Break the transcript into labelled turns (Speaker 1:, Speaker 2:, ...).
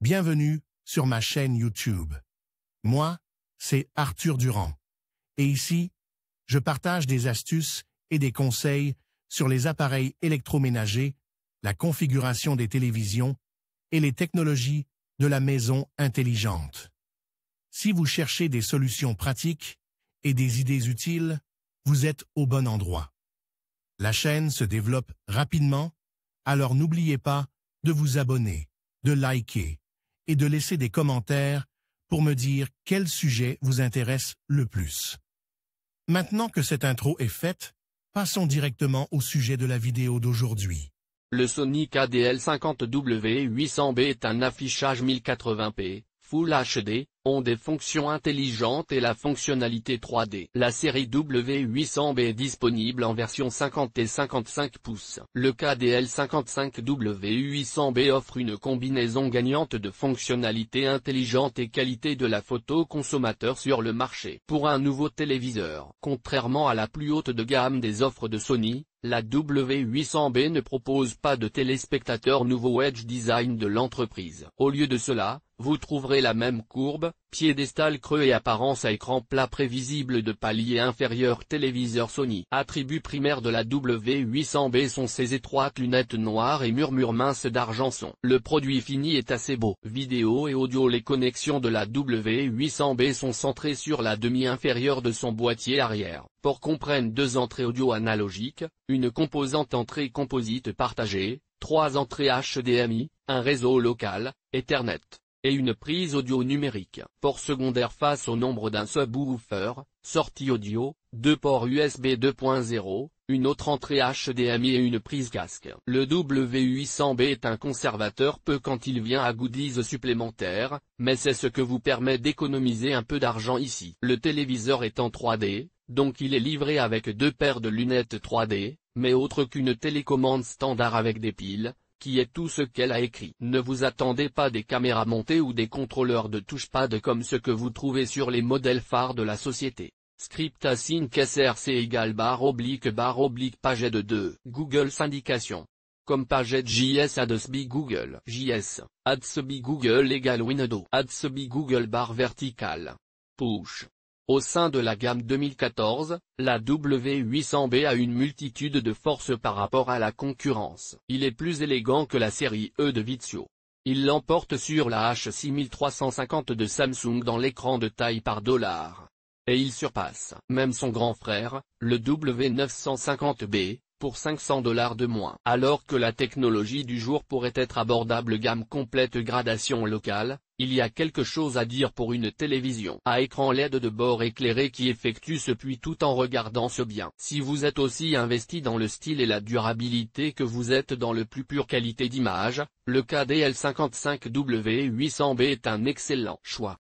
Speaker 1: Bienvenue sur ma chaîne YouTube. Moi, c'est Arthur Durand. Et ici, je partage des astuces et des conseils sur les appareils électroménagers, la configuration des télévisions et les technologies de la maison intelligente. Si vous cherchez des solutions pratiques et des idées utiles, vous êtes au bon endroit. La chaîne se développe rapidement, alors n'oubliez pas de vous abonner, de liker et de laisser des commentaires pour me dire quel sujet vous intéresse le plus. Maintenant que cette intro est faite, passons directement au sujet de la vidéo d'aujourd'hui.
Speaker 2: Le Sony KDL50W800B est un affichage 1080p, Full HD, ont des fonctions intelligentes et la fonctionnalité 3D. La série W800B est disponible en version 50 et 55 pouces. Le KDL55W800B offre une combinaison gagnante de fonctionnalités intelligentes et qualité de la photo consommateur sur le marché. Pour un nouveau téléviseur, contrairement à la plus haute de gamme des offres de Sony, la W800B ne propose pas de téléspectateur nouveau Edge Design de l'entreprise. Au lieu de cela, vous trouverez la même courbe, piédestal creux et apparence à écran plat prévisible de palier inférieur téléviseur Sony. Attribut primaire de la W800B sont ses étroites lunettes noires et murmures minces d'argenson. Le produit fini est assez beau. Vidéo et audio. Les connexions de la W800B sont centrées sur la demi-inférieure de son boîtier arrière. Ports comprennent deux entrées audio analogiques, une composante entrée composite partagée, trois entrées HDMI, un réseau local, Ethernet, et une prise audio numérique. Port secondaire face au nombre d'un subwoofer, sortie audio, deux ports USB 2.0, une autre entrée HDMI et une prise casque. Le W800B est un conservateur peu quand il vient à goodies supplémentaires, mais c'est ce que vous permet d'économiser un peu d'argent ici. Le téléviseur est en 3D, donc il est livré avec deux paires de lunettes 3D, mais autre qu'une télécommande standard avec des piles, qui est tout ce qu'elle a écrit. Ne vous attendez pas des caméras montées ou des contrôleurs de touchpad comme ce que vous trouvez sur les modèles phares de la société. Script async src égale // paged 2. Google syndication. Comme paged JS adsb Google. JS, adsb Google égale Windows. Adsb Google barre verticale. Push. Au sein de la gamme 2014, la W800B a une multitude de forces par rapport à la concurrence. Il est plus élégant que la série E de Vizio. Il l'emporte sur la H6350 de Samsung dans l'écran de taille par $. Et il surpasse même son grand frère, le W950B, pour $500 de moins. Alors que la technologie du jour pourrait être abordable gamme complète gradation locale, il y a quelque chose à dire pour une télévision à écran LED de bord éclairé qui effectue ce puits tout en regardant ce bien. Si vous êtes aussi investi dans le style et la durabilité que vous êtes dans le plus pure qualité d'image, le KDL55W800B est un excellent choix.